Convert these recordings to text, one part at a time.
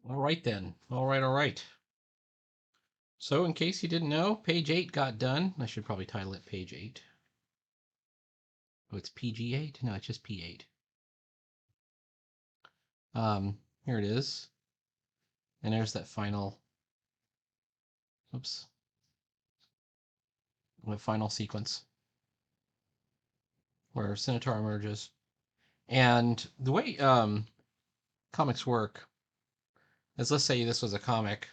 All right then. All right. So in case you didn't know, page 8 got done. I should probably title it page 8. Oh, it's PG8? No, it's just P8. Here it is. And there's that final, oops, the final sequence where Centaur emerges. And the way comics work is, let's say this was a comic.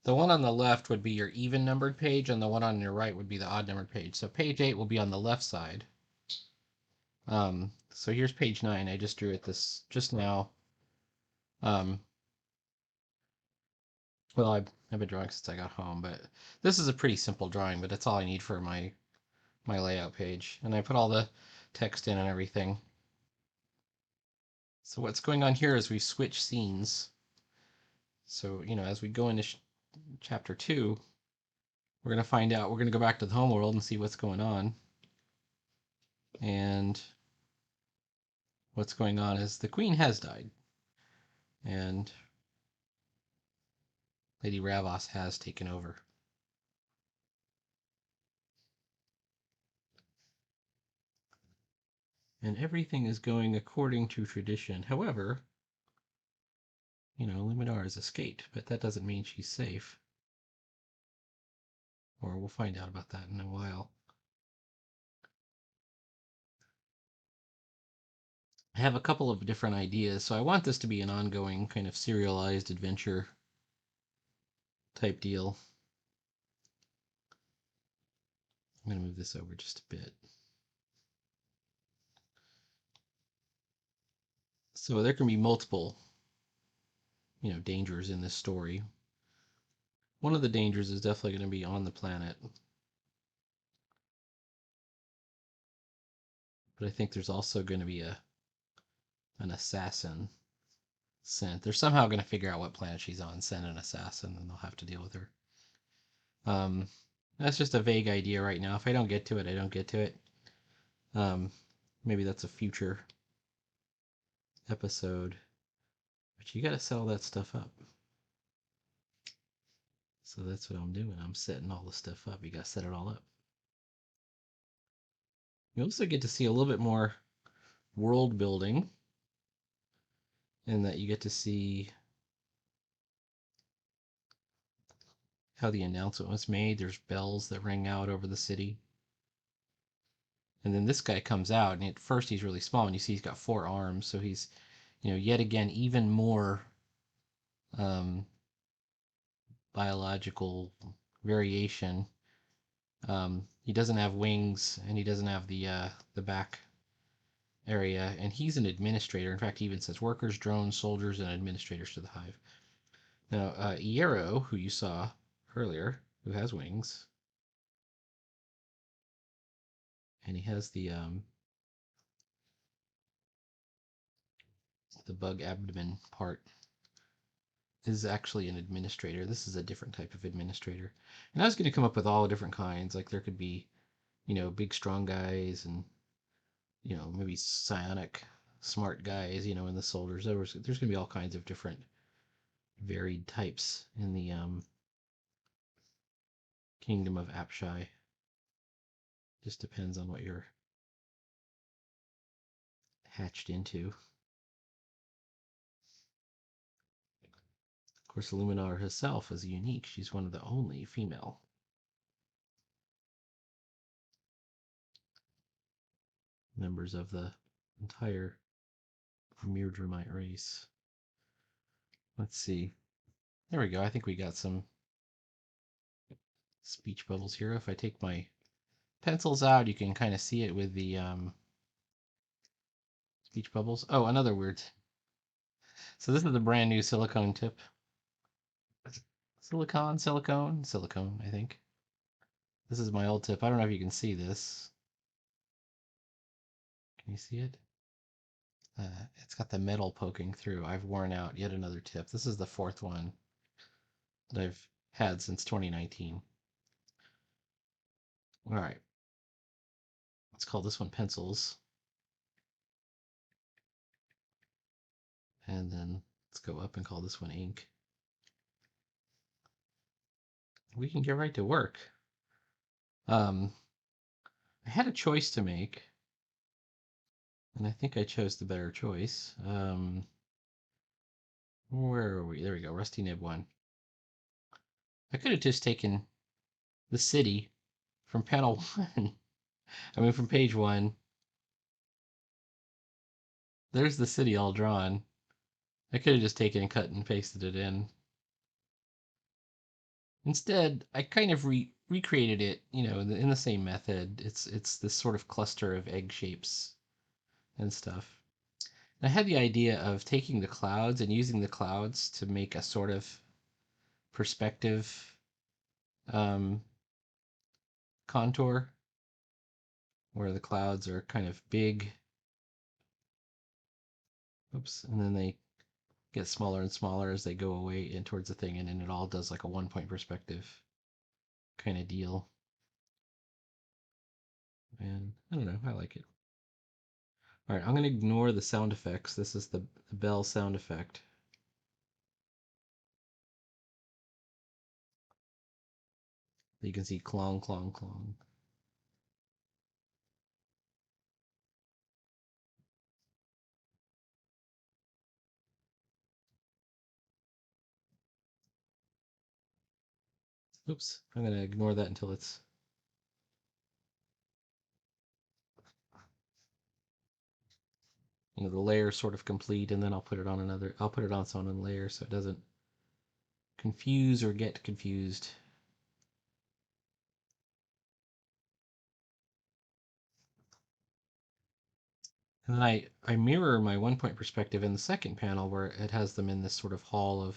The one on the left would be your even numbered page, and the one on your right would be the odd numbered page. So page 8 will be on the left side. So here's page 9. I just drew it this just now. Well, I've been drawing since I got home, but this is a pretty simple drawing, but that's all I need for my layout page. And I put all the text in and everything. So what's going on here is we switch scenes. So, as we go into chapter 2, we're going to find out, we're going to go back to the home world and see what's going on. And what's going on is the queen has died. And Lady Ravos has taken over. And everything is going according to tradition. However, Luminar has escaped, but that doesn't mean she's safe. Or we'll find out about that in a while. I have a couple of different ideas, so I want this to be an ongoing kind of serialized adventure type deal. I'm going to move this over just a bit. So there can be multiple, dangers in this story. One of the dangers is definitely going to be on the planet. But I think there's also going to be an assassin sent. They're somehow going to figure out what planet she's on, send an assassin, and they'll have to deal with her. That's just a vague idea right now. If I don't get to it, I don't get to it. Maybe that's a future episode. But you got to set all that stuff up. So that's what I'm doing. I'm setting all the stuff up. You got to set it all up. You also get to see a little bit more world building, in that you get to see how the announcement was made. There's bells that ring out over the city. And then this guy comes out, and at first he's really small, and you see he's got 4 arms. So he's, yet again, even more biological variation. He doesn't have wings, and he doesn't have the back area, and he's an administrator. In fact, he even says workers, drones, soldiers, and administrators to the hive. Now, Iero, who you saw earlier, who has wings, and he has the bug abdomen part, is actually an administrator. This is a different type of administrator. And I was going to come up with all different kinds. Like there could be, big strong guys, and maybe psionic smart guys, in the soldiers. There's going to be all kinds of different varied types in the kingdom of Apshai. Just depends on what you're hatched into. Of course, Luminar herself is unique. She's one of the only female members of the entire Myrdrammite race. Let's see. There we go. I think we got some speech bubbles here. If I take my pencils out, you can kind of see it with the speech bubbles. Oh, another word. So this is a brand new silicone tip. Silicone, I think. This is my old tip. I don't know if you can see this. Can you see it? It's got the metal poking through. I've worn out yet another tip. This is the 4th one that I've had since 2019. All right. Let's call this one pencils. And then Let's go up and call this one ink. We can get right to work. I had a choice to make, and I think I chose the better choice. Where are we? There we go, Rusty Nib 1. I could have just taken the city from panel 1. I mean, from page 1. There's the city all drawn. I could have just taken and cut and pasted it in. Instead, I kind of recreated it, in the same method. It's this sort of cluster of egg shapes and stuff. And I had the idea of taking the clouds and using the clouds to make a sort of perspective contour where the clouds are kind of big. Oops, and then they get smaller and smaller as they go away in towards the thing, and then it all does like a 1-point perspective kind of deal. And I don't know, I like it. All right, I'm going to ignore the sound effects. This is the bell sound effect. You can see clong, clong, clong. Oops, I'm going to ignore that until it's the layer sort of complete, and then I'll put it on its own layer so it doesn't confuse or get confused. And then I mirror my 1-point perspective in the second panel where it has them in this sort of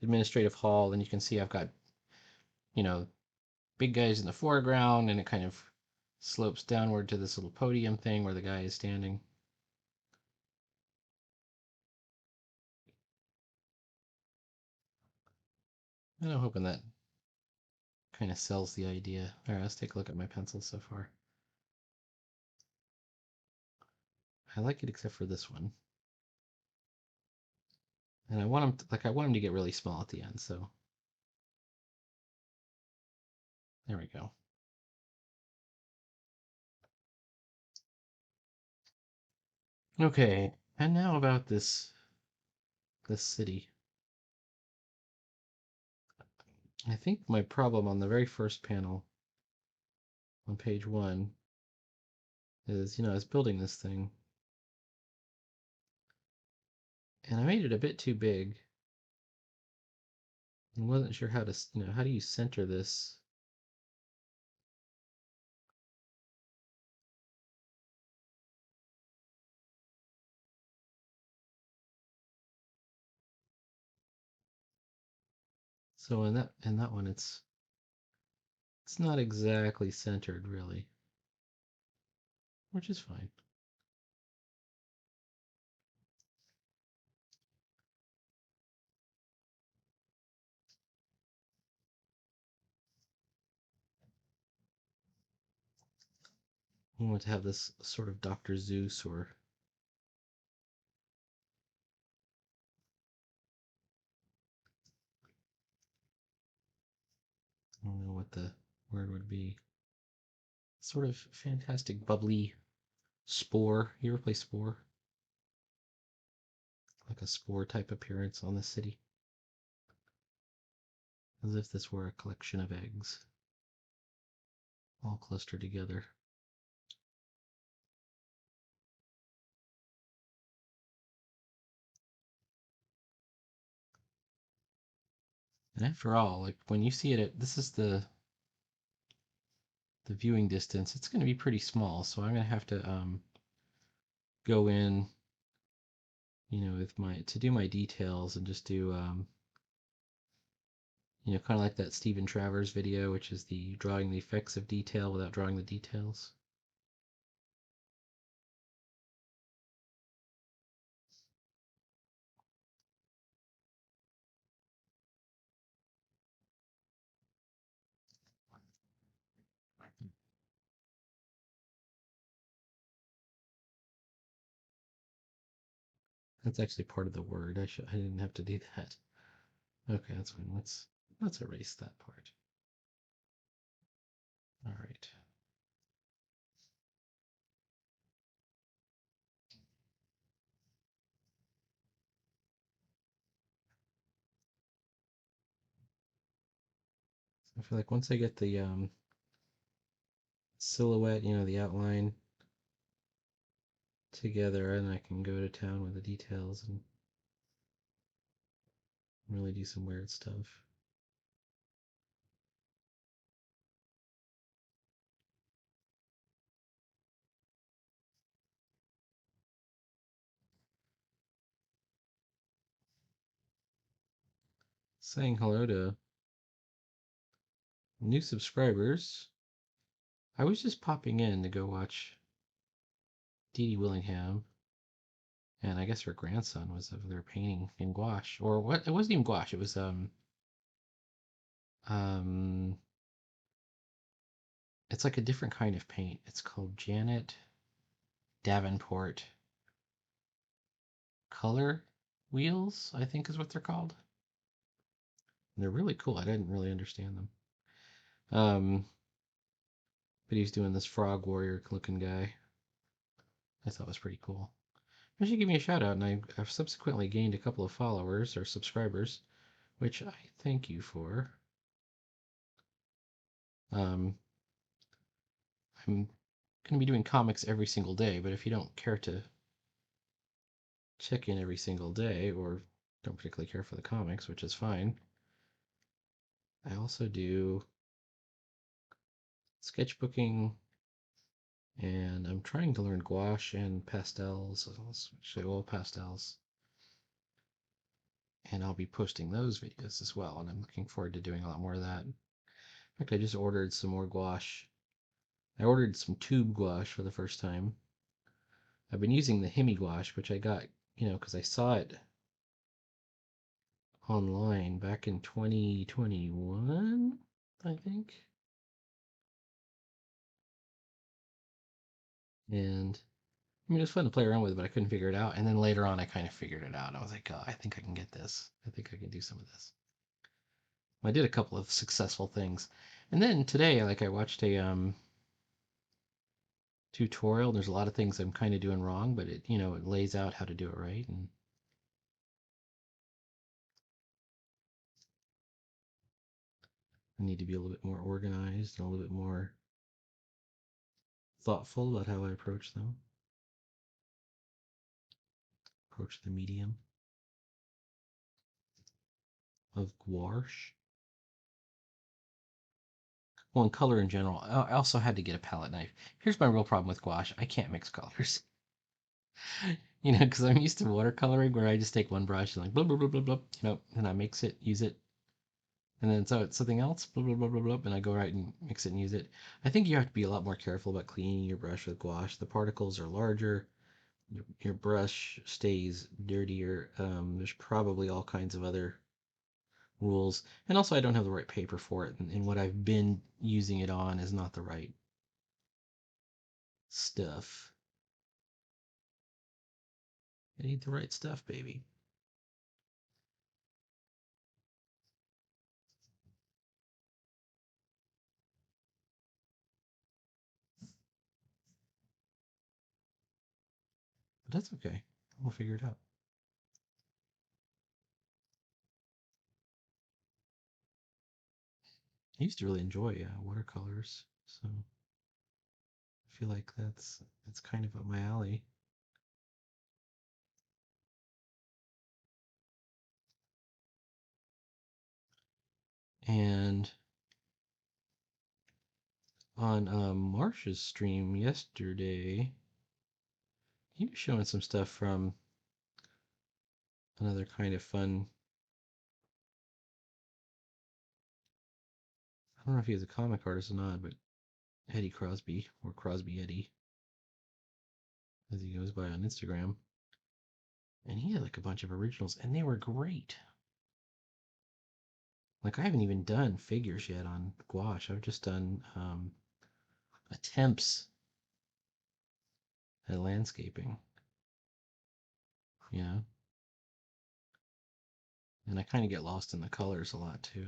administrative hall, and you can see I've got, big guys in the foreground, and it kind of slopes downward to this little podium thing where the guy is standing. And I'm hoping that kind of sells the idea. All right, let's take a look at my pencils so far. I like it except for this one. And I want them to get really small at the end, so there we go. Okay, and now about this city. I think my problem on the very first panel on page 1 is, I was building this thing and I made it a bit too big and wasn't sure how to, how do you center this? So in that one it's not exactly centered really, which is fine. I want to have this sort of Dr. Zeus or I don't know what the word would be. Sort of fantastic bubbly spore. You ever play Spore? Like a spore type appearance on the city. As if this were a collection of eggs, all clustered together. And after all, like when you see it at, this is the viewing distance, it's going to be pretty small. So I'm going to have to go in, to do my details and just do, kind of like that Stephen Travers video, which is the drawing the effects of detail without drawing the details. That's actually part of the word. I didn't have to do that. Okay, that's fine. Let's erase that part. All right. I feel like once I get the silhouette, the outline together, and I can go to town with the details and really do some weird stuff. Saying hello to new subscribers. I was just popping in to go watch Dee Dee Willingham, and I guess her grandson was over there painting in gouache, or what? It wasn't even gouache. It was um, it's like a different kind of paint. It's called Janet Davenport color wheels, I think is what they're called. And they're really cool. I didn't really understand them. But he's doing this frog warrior looking guy. I thought was pretty cool. I should give me a shout out, and I've subsequently gained a couple of followers or subscribers, which I thank you for. Um, I'm going to be doing comics every single day, but if you don't care to check in every single day or don't particularly care for the comics, which is fine, I also do sketchbooking, and I'm trying to learn gouache and pastels, actually oil pastels, and I'll be posting those videos as well, and I'm looking forward to doing a lot more of that. In fact, I just ordered some more gouache. I ordered some tube gouache for the first time. I've been using the Hemi gouache, which I got, because I saw it online back in 2021, I think. And I mean, it was fun to play around with, but I couldn't figure it out. And then later on, I kind of figured it out. I was like, oh, I think I can get this. I think I can do some of this. I did a couple of successful things. And then today, like I watched a tutorial. There's a lot of things I'm kind of doing wrong, but it lays out how to do it right. And I need to be a little bit more organized and a little bit more thoughtful about how I approach them, approach the medium of gouache. Well, in color in general, I also had to get a palette knife. Here's my real problem with gouache. I can't mix colors. Because I'm used to watercoloring where I just take one brush and like blah, blah, blah, blah, blah, and I mix it, use it. And then so it's something else, blah, blah, blah, blah, blah, and I go right and mix it and use it. I think you have to be a lot more careful about cleaning your brush with gouache. The particles are larger. Your brush stays dirtier. There's probably all kinds of other rules. And also I don't have the right paper for it. And what I've been using it on is not the right stuff. I need the right stuff, baby. But that's okay. We'll figure it out. I used to really enjoy watercolors, so I feel like that's kind of up my alley. And on Marsh's stream yesterday, he was showing some stuff from another kind of fun. I don't know if he was a comic artist or not, but Eddie Crosby, or Crosby Eddie, as he goes by on Instagram. And he had like a bunch of originals, and they were great. Like I haven't even done figures yet on gouache. I've just done attempts at landscaping. And I kind of get lost in the colors a lot too.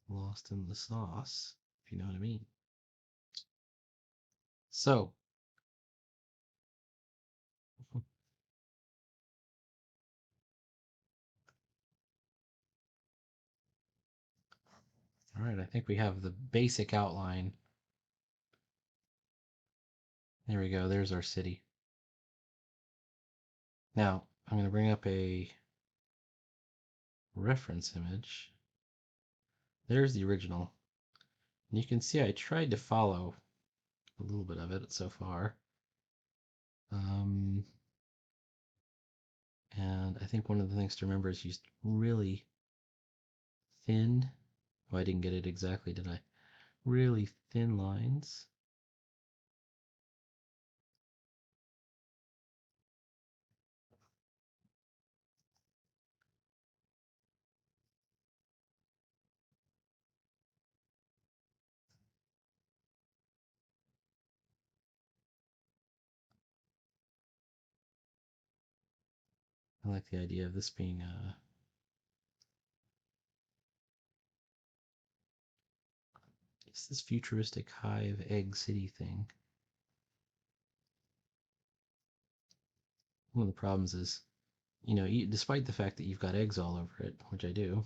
Lost in the sauce, if you know what I mean. So, all right, I think we have the basic outline. There we go. There's our city. Now, I'm going to bring up a reference image. There's the original. And you can see I tried to follow a little bit of it so far. And I think one of the things to remember is use really thin. Oh, I didn't get it exactly, did I? Really thin lines. I like the idea of this being it's this futuristic hive egg city thing. One of the problems is, you know, despite the fact that you've got eggs all over it, which I do.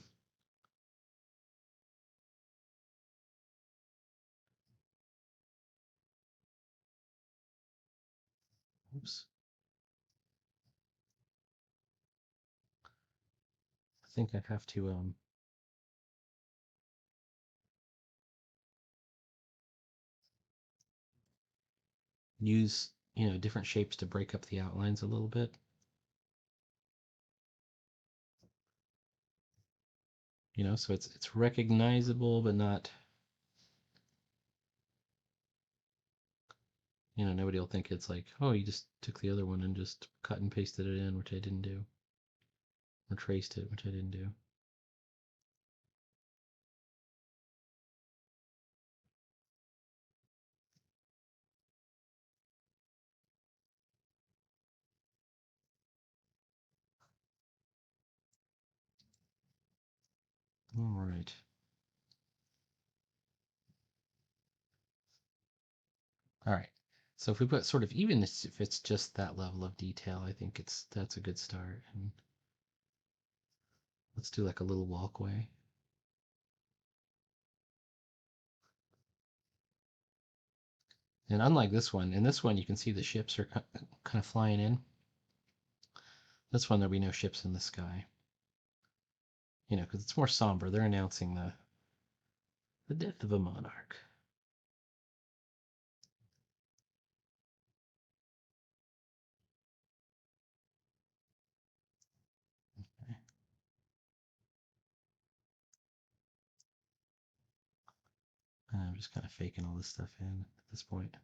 Oops. I think I have to use, you know, different shapes to break up the outlines a little bit. You know, so it's recognizable but not, you know, nobody will think it's like, oh, you just took the other one and just cut and pasted it in, which I didn't do. Or traced it, which I didn't do. All right. All right. So if we put sort of, even if it's just that level of detail, I think that's a good start. And let's do like a little walkway. And unlike this one, in this one you can see the ships are kind of flying in. This one there'll be no ships in the sky. You know, because it's more somber. They're announcing the death of a monarch. Okay. And I'm just kind of faking all this stuff in at this point.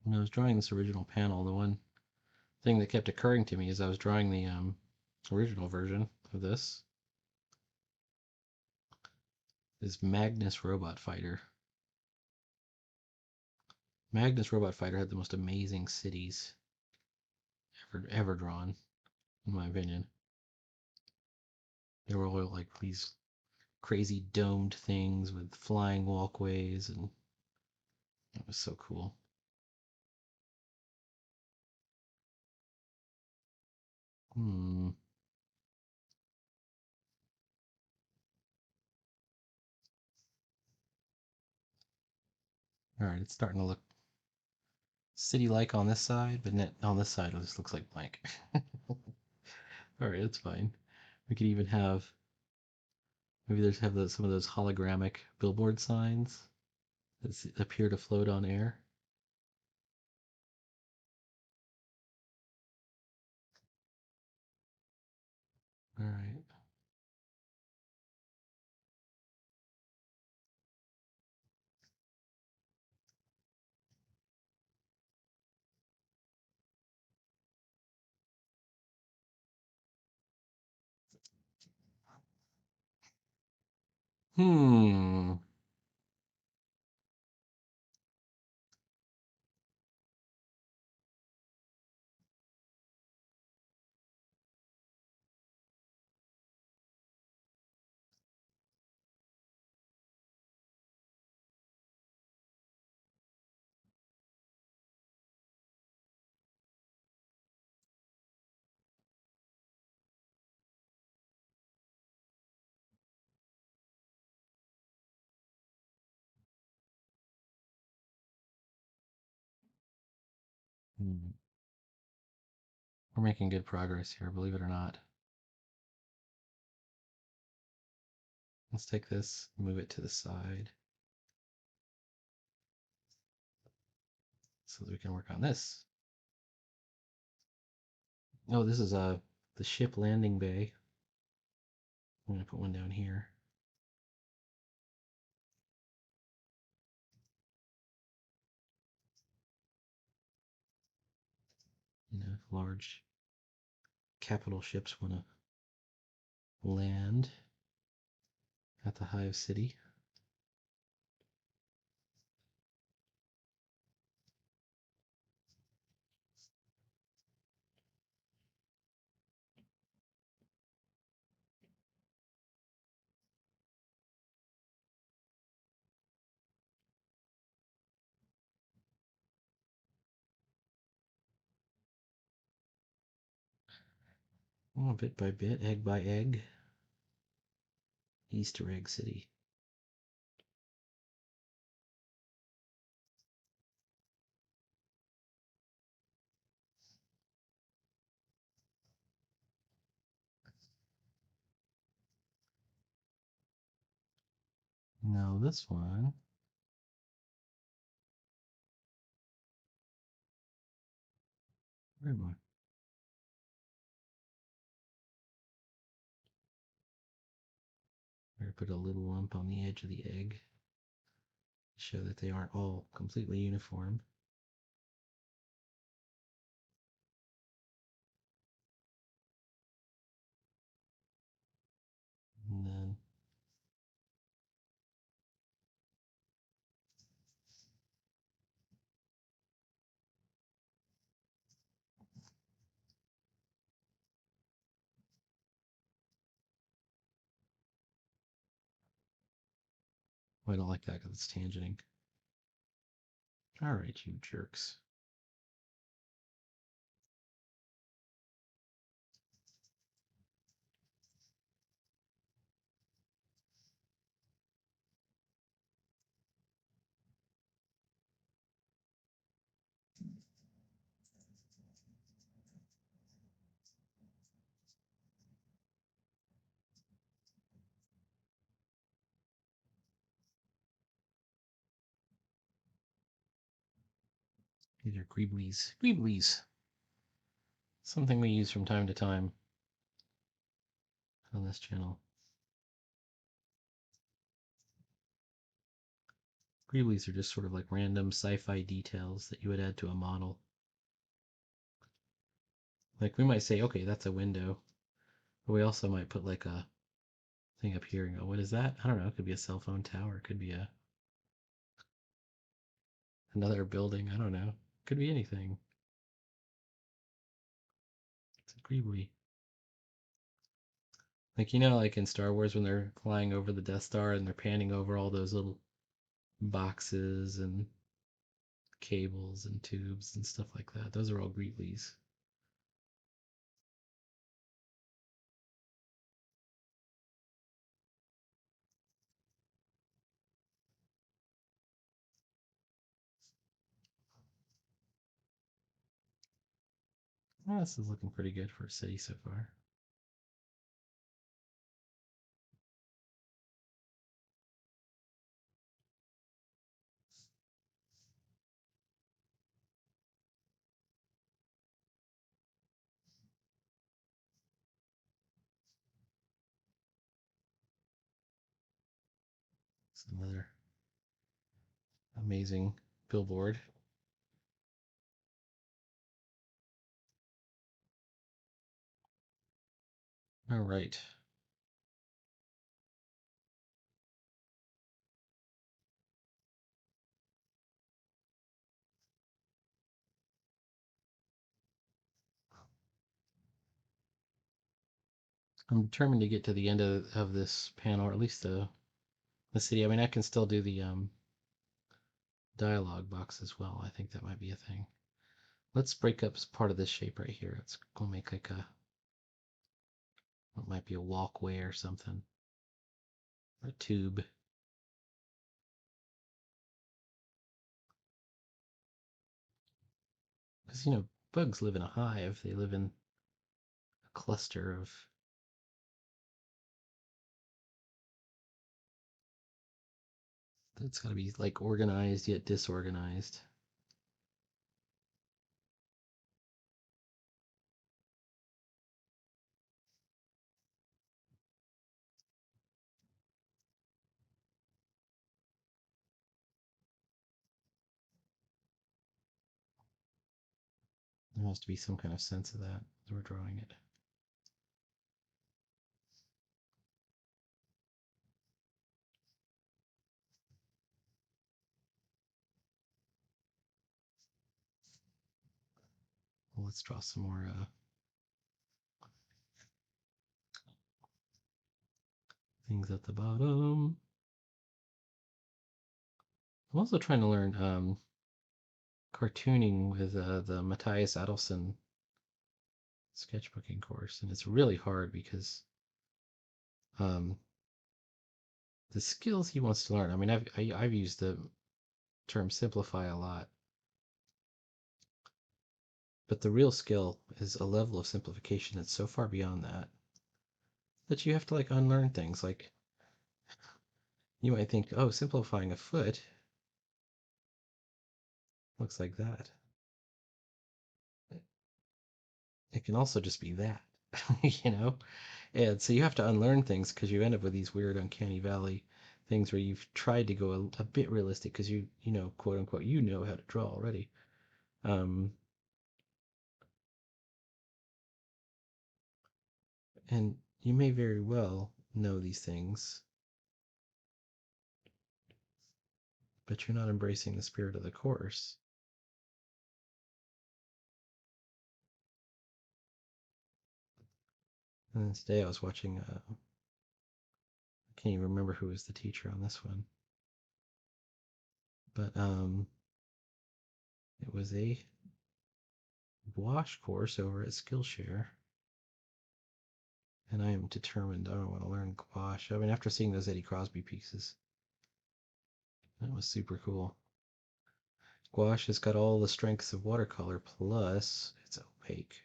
When I was drawing this original panel, the one thing that kept occurring to me as I was drawing the original version of this is Magnus Robot Fighter. Magnus Robot Fighter had the most amazing cities ever drawn, in my opinion. They were all like these crazy domed things with flying walkways, and it was so cool. Hmm. All right, it's starting to look city-like on this side, but on this side it just looks like blank. All right, it's fine. We could even have maybe some of those hologramic billboard signs that appear to float on air. All right. Hmm. Hmm. We're making good progress here, believe it or not. Let's take this, move it to the side so that we can work on this. Oh, this is the ship landing bay. I'm gonna put one down here. You know, large capital ships want to land at the Hive City. Oh, bit by bit, egg by egg. Easter Egg City. No, this one. Where am I? Better put a little lump on the edge of the egg to show that they aren't all completely uniform. And then oh, I don't like that because it's tangenting. Alright, you jerks. These are greeblies. Greeblies! Something we use from time to time on this channel. Greeblies are just sort of like random sci-fi details that you would add to a model. Like we might say, okay, that's a window. But we also might put like a thing up here and go, what is that? I don't know. It could be a cell phone tower. It could be another building. I don't know. Could be anything. It's a greebly. Like, you know, like in Star Wars when they're flying over the Death Star and they're panning over all those little boxes and cables and tubes and stuff like that. Those are all greeblies. Well, this is looking pretty good for a city so far. It's another amazing billboard. All right. I'm determined to get to the end of this panel, or at least the city. I mean, I can still do the dialogue box as well. I think that might be a thing. Let's break up part of this shape right here. Let's go make like what might be a walkway or something, or a tube. Because, bugs live in a hive. They live in a cluster of. It's got to be like organized yet disorganized. There has to be some kind of sense of that as we're drawing it. Well, let's draw some more things at the bottom. I'm also trying to learn cartooning with the Matthias Adelson sketchbooking course, and it's really hard because um, the skills he wants to learn. I mean, I've used the term simplify a lot, but the real skill is a level of simplification that's so far beyond that that you have to like unlearn things. Like you might think, oh, simplifying a foot looks like that. It can also just be that, you know? And so you have to unlearn things because you end up with these weird uncanny valley things where you've tried to go a bit realistic because quote unquote, you know how to draw already. Um, and you may very well know these things, but you're not embracing the spirit of the course. And then today I was watching, I can't even remember who was the teacher on this one, but it was a gouache course over at Skillshare. And I am determined. I don't want to learn gouache. I mean, after seeing those Eddie Crosby pieces, that was super cool. Gouache has got all the strengths of watercolor, plus it's opaque.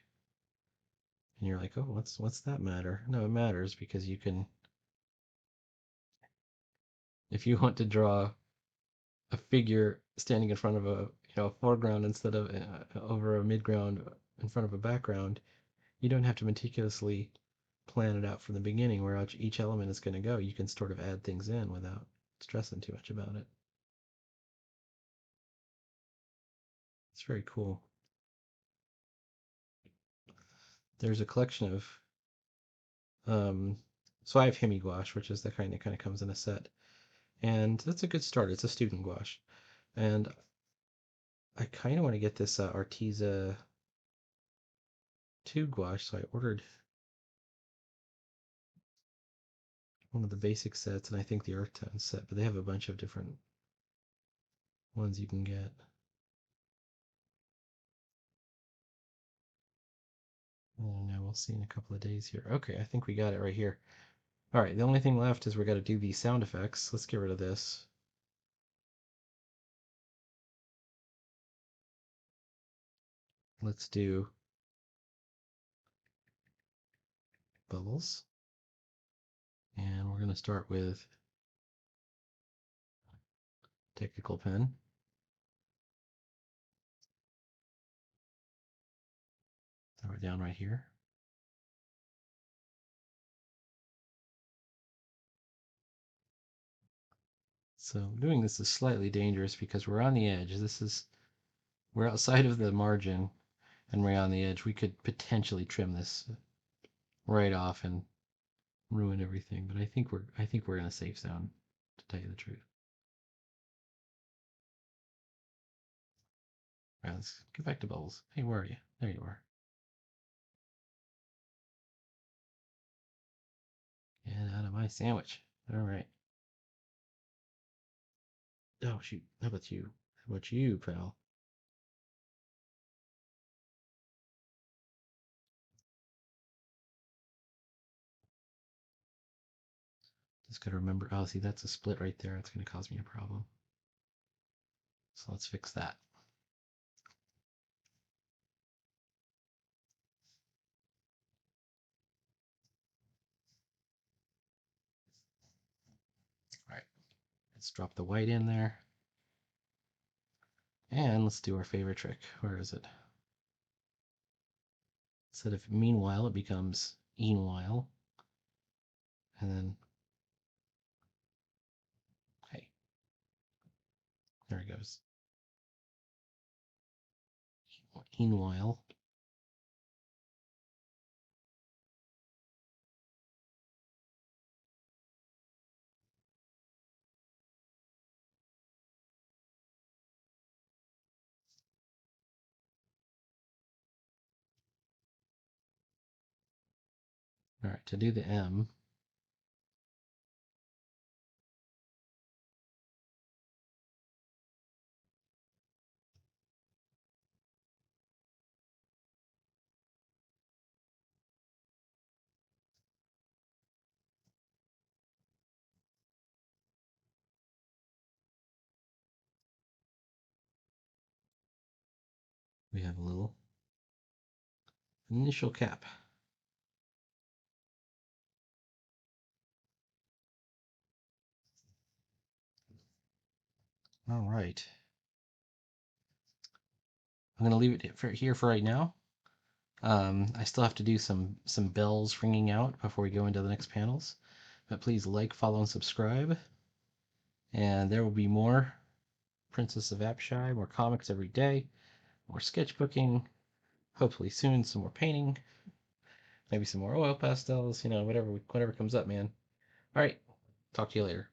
And you're like, oh, what's that matter? No, it matters because you can, if you want to draw a figure standing in front of a foreground instead of over a midground in front of a background, you don't have to meticulously plan it out from the beginning where each element is going to go. You can sort of add things in without stressing too much about it. It's very cool. There's a collection of so I have Hemi gouache, which is the kind that kind of comes in a set, and that's a good start. It's a student gouache, and I kind of want to get this Arteza 2 gouache, so I ordered one of the basic sets, and I think the Earth Tone set, but they have a bunch of different ones you can get. I don't know, we'll see in a couple of days here. Okay, I think we got it right here. All right, the only thing left is we got to do these sound effects. Let's get rid of this. Let's do bubbles. And we're going to start with technical pen. Throw it down right here. So doing this is slightly dangerous because we're on the edge. We're outside of the margin and we're on the edge. We could potentially trim this right off and ruin everything, but I think we're in a safe zone, to tell you the truth. All right, let's get back to bubbles. Hey, where are you? There you are. Get out of my sandwich. All right. Oh, shoot. How about you? How about you, pal? Just got to remember. Oh, see, that's a split right there. That's going to cause me a problem. So let's fix that. All right. Let's drop the white in there. And let's do our favorite trick. Where is it? Instead of meanwhile, it becomes meanwhile. And then, hey, there it goes. Meanwhile. All right, to do the M, we have a little initial cap. All right. I'm going to leave it here for right now. I still have to do some bells ringing out before we go into the next panels. But please like, follow, and subscribe. And there will be more Princess of Apshai, more comics every day, more sketchbooking, hopefully soon some more painting, maybe some more oil pastels, whatever comes up, man. All right, talk to you later.